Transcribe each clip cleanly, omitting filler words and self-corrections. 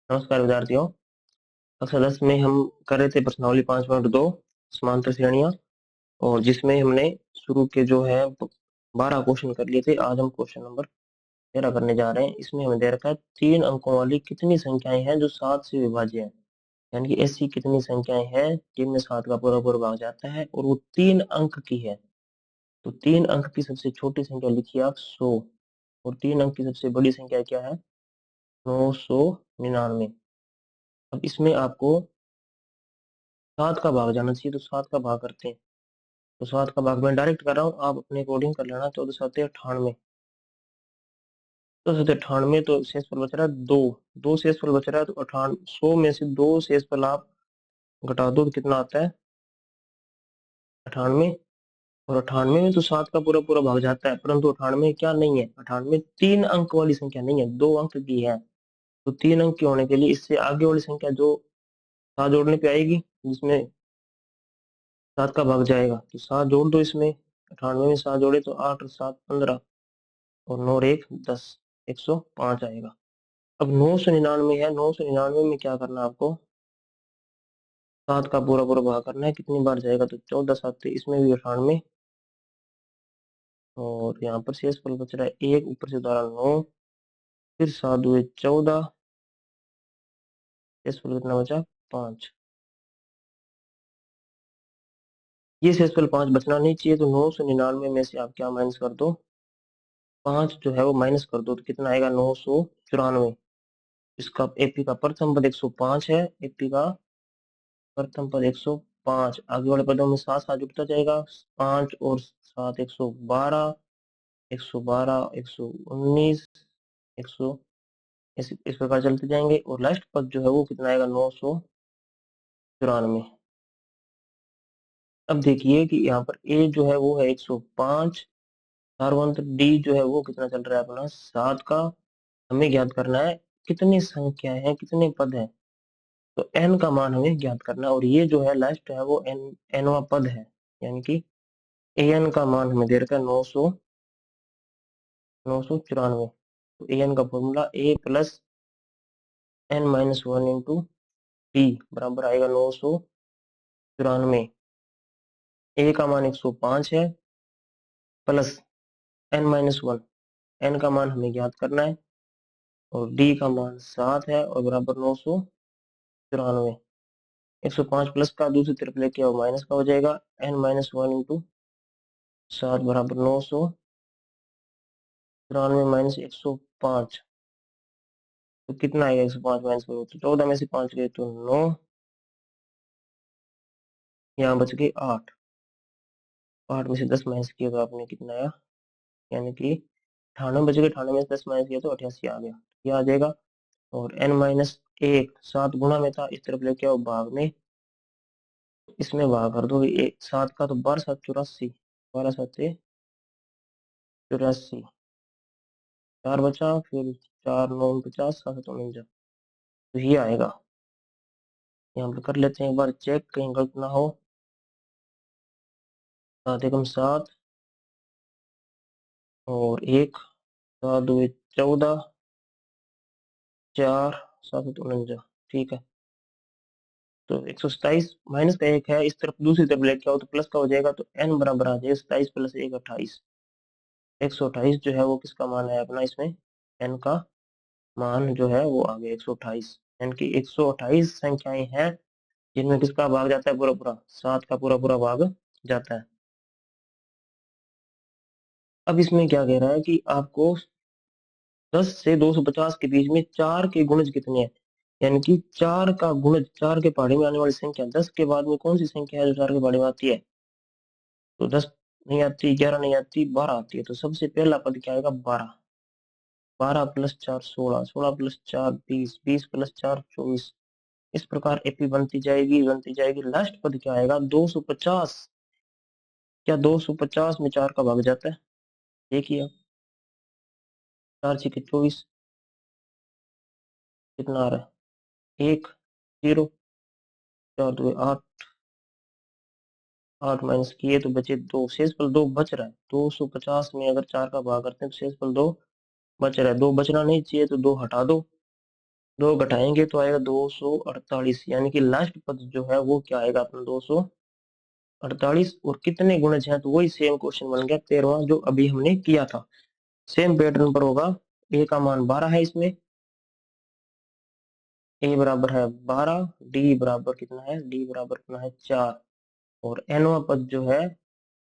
नमस्कार विद्यार्थियों। कक्षा 10 में हम कर रहे थे प्रश्नावली 5.2 समांतर श्रेणियां, और जिसमें हमने शुरू के जो है 12 क्वेश्चन कर लिए थे। आज हम क्वेश्चन नंबर 13 करने जा रहे हैं। इसमें हमें दे रखा है 3 अंकों वाली कितनी संख्याएं हैं जो 7 से विभाज्य है, यानी कि ऐसी कितनी संख्याएं हैं जिनमें 7 का पूरा पूरा भाग जाता है और वो 3 अंक की है। तो 3 अंक की सबसे छोटी संख्या लिखिए आप 100, और 3 अंक की सबसे बड़ी संख्या क्या है 999। अब इसमें आपको 7 का भाग जाना चाहिए, तो 7 का भाग करते हैं। तो 7 का भाग मैं डायरेक्ट कर रहा हूँ, आप अपने अकॉर्डिंग कर लेना। 14×7 = 98, तो 98, तो शेषफल बच रहा है 2। 2 शेषफल बच रहा है, तो 100 में से 2 शेषफल आप घटा दो तो कितना आता है 98। और 98 में तो 7 का पूरा पूरा भाग जाता है, परंतु 98 क्या नहीं है, 98 3 अंक वाली संख्या नहीं है, 2 अंक की है। तो 3 अंक की होने के लिए इससे आगे वाली संख्या जो 7 जोड़ने पे आएगी, जिसमें 7 का भाग जाएगा, तो 7 जोड़ दो इसमें। 98 में 7 जोड़े तो 8 और 7 15, और 9 और 1 10, 105 आएगा। अब 999 है, 999 में क्या करना है आपको, 7 का पूरा पूरा भाग करना है। कितनी बार जाएगा, तो 14 7, इसमें भी 98, और यहाँ पर शेषफल बच रहा है 1, ऊपर से उतारा 9, फिर 7 हुए 14, शेषफल कितना बचा 5। ये शेषफल 5 बचना नहीं चाहिए, तो 999 में से आप क्या माइनस कर दो, 5 जो है वो माइनस कर दो, तो कितना आएगा 994। इसका एपी का प्रथम पद 105 है, एपी का प्रथम पद 105। आगे वाले पदों में 7 7 जुड़ता जाएगा, 5 और 7 112, 112 119, 100, इस प्रकार चलते जाएंगे। और लास्ट पद जो है वो कितना आएगा 994। अब देखिए कि यहाँ पर ए जो है वो है 105, सार्वंत्र डी जो है वो कितना चल रहा है अपना 7 का। हमें ज्ञात करना है कितनी संख्याएं हैं, कितने पद हैं, तो n का मान हमें ज्ञात करना है। और ये जो है लास्ट है वो nवा पद है, यानी कि an का मान हमें दे रखा है 994। तो an का formula a plus n-1 into T बराबर आएगा 994। a का मान 105 है, प्लस n-1, n का मान हमें ज्ञात करना है, और d का मान 7 है, और बराबर 994। 105 प्लस का दूसरी तरफ लेके आओ माइनस का हो जाएगा, n-1 इंटू 7 बराबर 994 माइनस 105, तो कितना आएगा 105 माइनस करो तो 14 में से 5 गए तो 9, यहाँ बच गए 8। 8 में से 10 माइनस किया तो आपने कितना आया, यानी कि 98 बच गए, 98 में से 10 माइनस किया तो 88 आ गया, ये आ जाएगा। और n-1 7 गुणा में था, इस तरफ लेके आओ भाग में, इसमें भाग कर दो 7 का, तो 12 7 84, 12 7 84, 4 बचा, फिर 4 9 50, 7 7 49, तो ये आएगा। यहाँ पर कर लेते हैं एक बार चेक, कहीं गलत ना हो। 7 एकम 7, और 1 7 2 14, 4 7 7 49, ठीक है। तो 127 माइनस का 1 है, इस तरफ दूसरी तरफ लेके आओ तो प्लस का हो जाएगा, तो n बराबर आ जाएगा 27 प्लस 1 28। 128 जो है वो किसका मान है अपना, इसमें n का मान जो है वो आ गया 128। यानी कि 128 संख्याएं हैं जिनमें किसका भाग जाता है पूरा पूरा, 7 का पूरा पूरा भाग जाता है। अब इसमें क्या कह रहा है कि आपको 10 से 250 के बीच में 4 के गुणज कितने हैं, यानी कि 4 का गुणज, 4 के पहाड़े में आने वाली संख्या 10 के बाद में कौन सी संख्या है जो 4 के पहाड़े में आती है, तो 10 नहीं आती, 11 नहीं आती, 12 आती है। तो सबसे पहला पद क्या आएगा 12, 12 प्लस 4 16, 16 प्लस 4 20, 20 प्लस 4 24। इस प्रकार एपी बनती जाएगी बनती जाएगी। लास्ट पद क्या आएगा 250। क्या 250 में 4 का भाग जाता है, देखिए आप, 4 6 24, कितना आ रहा है 1 0, 4 2 8, 8 माइनस किए तो बचे 2, शेषफल 2 बच रहा है। 250 में अगर 4 का भाग करते हैं तो शेषफल 2 बच रहा है, 2 बचना नहीं चाहिए, तो 2 हटा दो, दो घटाएंगे तो आएगा 248, यानी कि लास्ट पद जो है वो क्या आएगा अपना 248। और कितने गुणज हैं, तो वही सेम क्वेश्चन बन गया 13वां जो अभी हमने किया था। सेम पैटर्न पर होगा। ए का मान 12 है इसमें, ए बराबर है 12, डी बराबर कितना है, डी बराबर कितना है 4, और एनवा पद जो है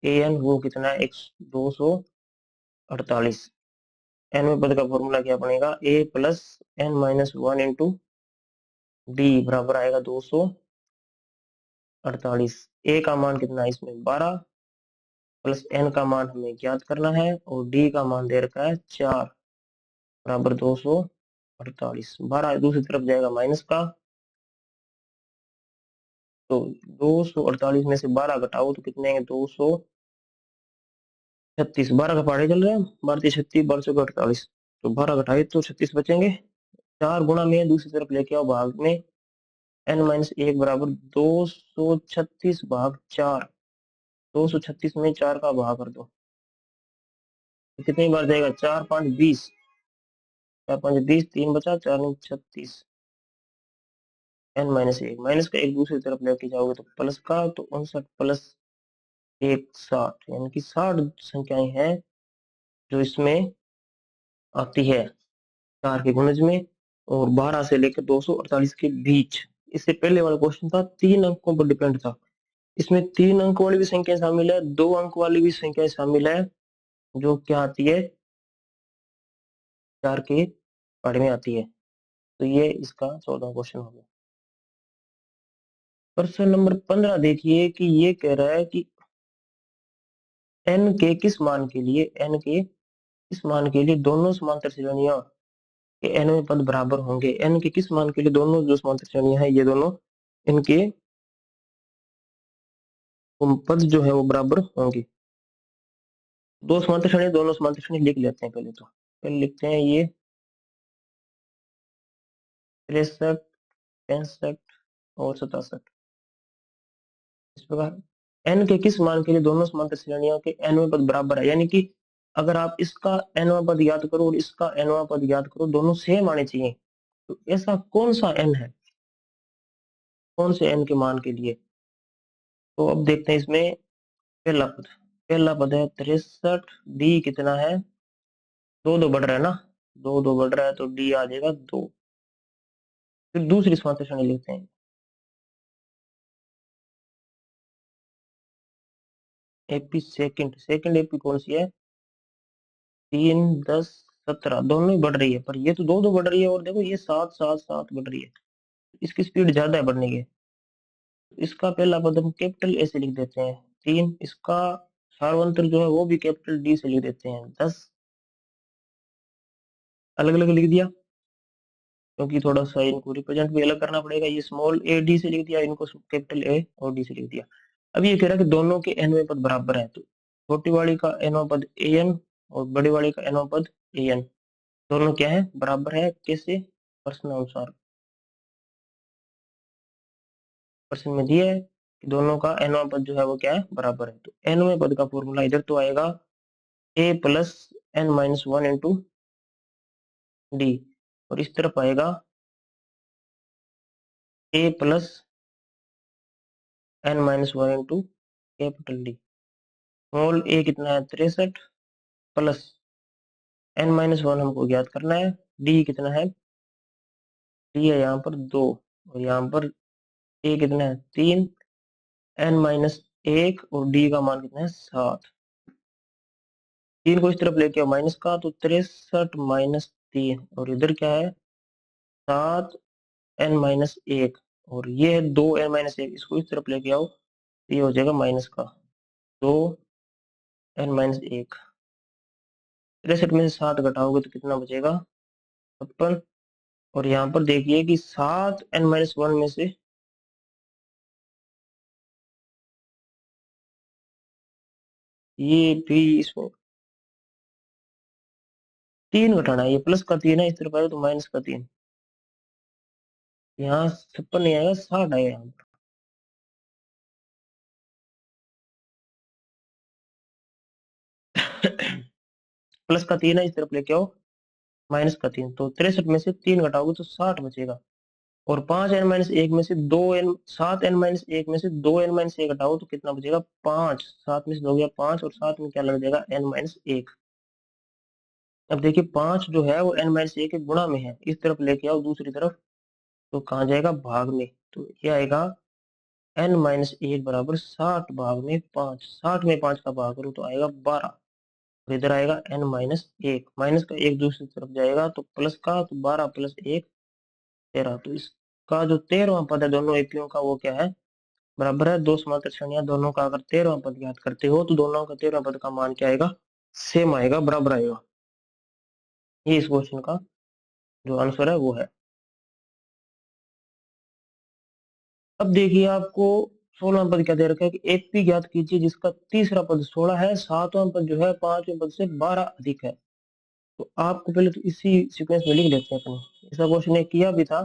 ए एन वो कितना है 248। एनवे पद का फॉर्मूला क्या बनेगा, a plus n minus one into d बराबर आएगा 248। ए का मान कितना है इसमें 12, प्लस एन का मान हमें ज्ञात करना है, और डी का मान दे रखा है 4 बराबर 248। 12 दूसरी तरफ जाएगा माइनस का, तो 248 में से 12 घटाओ तो कितने हैं 236। 12 का पहाड़े चल रहे हैं, 12 36, 1248, तो 12 घटाए तो 36 बचेंगे। 4 गुणा में दूसरी तरफ लेके आओ भाग में, एन माइनस एक बराबर 236 भाग 4। 236 में 4 का भाग कर दो तो कितनी बार जाएगा, 4 5 20, 4 5 20, 3 बचा, 4 9 36। एन माइनस एक, माइनस का एक दूसरी तरफ लेके जाओगे तो प्लस का, तो 59 प्लस एक 60, यानी कि 60 संख्याएं हैं जो इसमें आती है 4 के गुणज में, और 12 से लेकर 248 के बीच। इससे पहले वाला क्वेश्चन था 3 अंकों पर डिपेंड था, इसमें 3 अंक वाली भी संख्या शामिल है, 2 अंक वाली भी संख्या शामिल है, जो क्या आती है 4 के पार्ट में आती है। तो ये इसका 14वां क्वेश्चन हो गया। प्रश्न नंबर 15 देखिए कि ये कह रहा है कि n के किस मान के लिए, n के किस मान के लिए दोनों समांतर श्रेणियों के nवें पद बराबर होंगे। n के किस मान के लिए दोनों जो समांतर श्रेणियां हैं ये दोनों, इनके पद जो है वो बराबर होंगे। दो समांतर श्रेणी, दोनों समांतर श्रेणी लिख लेते हैं पहले तो। पहले लिखते हैं ये 63, 65 और 67। इस प्रकार n के किस मान के लिए दोनों समांतर श्रेणियों के nवें पद बराबर है, यानी कि अगर आप इसका nवां पद याद करो और इसका nवां पद याद करो, दोनों सेम आने चाहिए। तो ऐसा कौन सा n है, कौन से n के मान के लिए, तो अब देखते हैं इसमें। पहला पद है 63, डी कितना है, दो दो बढ़ रहा है ना, दो दो बढ़ रहा है तो डी आ जाएगा 2। फिर दूसरी समांतर श्रेणी लिखते हैं, एपी सेकंड, सेकंड एपी कौन सी है, 3 10 17, दोनों ही बढ़ रही है, पर ये तो दो दो बढ़ रही है, और देखो ये 7 7 7 बढ़ रही है, इसकी स्पीड ज्यादा है बढ़ने की। इसका पहला पद हम कैपिटल ए से लिख देते हैं 3, इसका सार्वंतर जो है वो भी कैपिटल डी से लिख देते हैं 10। अलग अलग लिख दिया क्योंकि थोड़ा सा इनको रिप्रेजेंट भी अलग करना पड़ेगा, ये स्मॉल ए डी से लिख दिया, इनको कैपिटल ए और डी से लिख दिया। अब ये कह रहा है कि दोनों के एनवें पद बराबर है, तो छोटी वाली का एनवां पद ए एन और बड़ी वाली का एनवां पद ए एन, दोनों क्या है बराबर है, कैसे, प्रश्न अनुसार। प्रश्न में दिया है कि दोनों का एनवां पद जो है वो क्या है बराबर है, तो एनवें पद का फॉर्मूला इधर तो आएगा a plus n minus one into d, और इस तरफ आएगा a plus n minus one into capital D. Small a कितना है 63, प्लस एन माइनस वन हमको ज्ञात करना है, डी कितना है, डी है यहाँ पर 2, और यहाँ पर ए कितना है 3, एन माइनस एक, और डी का मान कितना है 7। 3 को इस तरफ लेके आओ माइनस का, तो 63 माइनस 3, और इधर क्या है 7 एन माइनस एक, और ये है 2 एन माइनस एक, इसको इस तरफ लेके आओ तो ये हो जाएगा माइनस का 2 एन माइनस एक। 63 में से 7 घटाओगे तो कितना बचेगा 56। और यहाँ पर देखिए कि 7 एन माइनस वन में से ये भी इसमें 3 घटाना है, ये प्लस का 3 है, इस तरफ आएगा तो माइनस का 3, यहाँ 56 नहीं आएगा 60 आएगा यहाँ पर। प्लस का 3 है, इस तरफ लेके आओ माइनस का 3, तो 63 में से 3 घटाओगे तो 60 बचेगा। और 5n-1 में से 2n, 7n-1 में से 2n-1 घटाओ तो कितना बचेगा? 5। 7 में से 2 गया 5, और 7 में क्या लग जाएगा? n-1। अब देखिए 5 जो है वो n-1 के गुणा में है, इस तरफ लेके आओ दूसरी तरफ, तो कहाँ जाएगा? भाग में। तो ये आएगा n-1 बराबर 60 भाग में 5। 60 में 5 का भाग करो तो आएगा 12। और इधर आएगा n-1, माइनस का 1 दूसरी तरफ जाएगा तो प्लस का, तो 12 प्लस 1 13। तो इसका जो 13वां पद है दोनों एपियों का वो क्या है? बराबर है 2 समांतर श्रेणियां दोनों का। अगर 13वां पद ज्ञात करते हो तो दोनों का 13वां पद का मान क्या आएगा? सेम आएगा, बराबर आएगा। ये इस क्वेश्चन का जो आंसर है वो है। अब देखिए आपको 16वां पद क्या दे रखा है कि एपी ज्ञात कीजिए जिसका तीसरा पद 16 है, 7वां पद जो है 5वें पद से 12 अधिक है। तो आपको पहले तो इसी सीक्वेंस में लिख लेते हैं अपने। ऐसा क्वेश्चन ने किया भी था।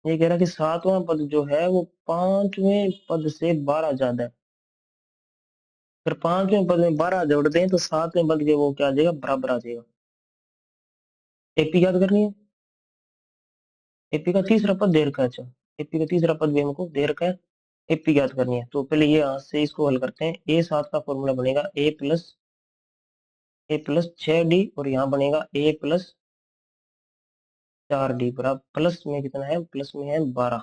ये कह रहा है कि 7वां पद जो है वो 5वें पद से 12 ज्यादा है। फिर 5वें पद में 12 जोड़ दें तो 7वें पद के वो क्या आ जाएगा? बराबर आ जाएगा। एपी याद करनी है। एपी का तीसरा पद दे रखा है। अच्छा, एपी का तीसरा पद भी हमको दे रखा है, एपी याद करनी है। तो पहले ये यहाँ से इसको हल करते हैं। A7 का फॉर्मूला बनेगा a प्लस 6d, और यहाँ बनेगा a+4d बराबर, प्लस में कितना है? प्लस में है 12।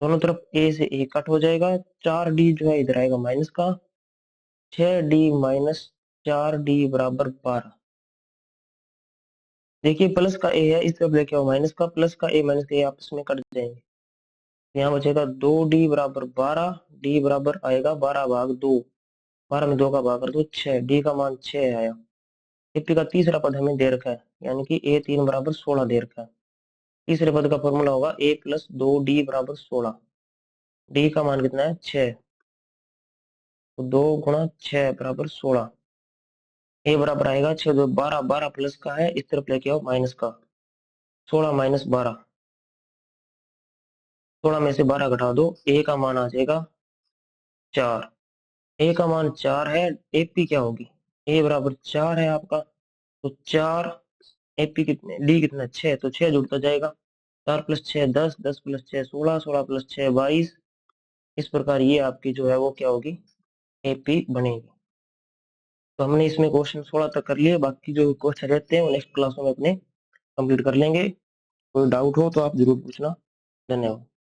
दोनों तरफ a से a कट हो जाएगा। 4d जो है इधर आएगा माइनस का, 6d-4d बराबर 12। देखिए प्लस का a है, इस तरफ लेके आओ माइनस का, प्लस का a माइनस का a आपस में कट जाएंगे। यहाँ बचेगा 2d बराबर 12। d बराबर आएगा 12 भाग 2, 12 में 2 का भाग कर दो 6, d का मान 6 आया। एपी का तीसरा पद हमें दे रखा है, यानी कि a3 बराबर 16 दे रखा है। तीसरे पद का फॉर्मूला होगा a+2d बराबर 16। d का मान कितना है? 6, तो 2 गुणा 6 बराबर 16। a बराबर आएगा 6 2 12, 12 प्लस का है, इस तरफ लेके आओ माइनस का, 16 माइनस 12। 16 में से 12 घटा दो, a का मान आ जाएगा 4। a का मान 4 है, एपी क्या होगी? a बराबर 4 है आपका, तो 4, एपी कितने, डी कितना? 6, तो 6 जुड़ता जाएगा। 4 प्लस 6 10, 10 प्लस 6 16, 16 प्लस 6 22। इस प्रकार ये आपकी जो है वो क्या होगी? एपी बनेगी। तो हमने इसमें क्वेश्चन 16 तक कर लिए, बाकी जो क्वेश्चन रहते हैं वो नेक्स्ट क्लास में अपने कंप्लीट कर लेंगे। कोई डाउट हो तो आप जरूर पूछना। धन्यवाद।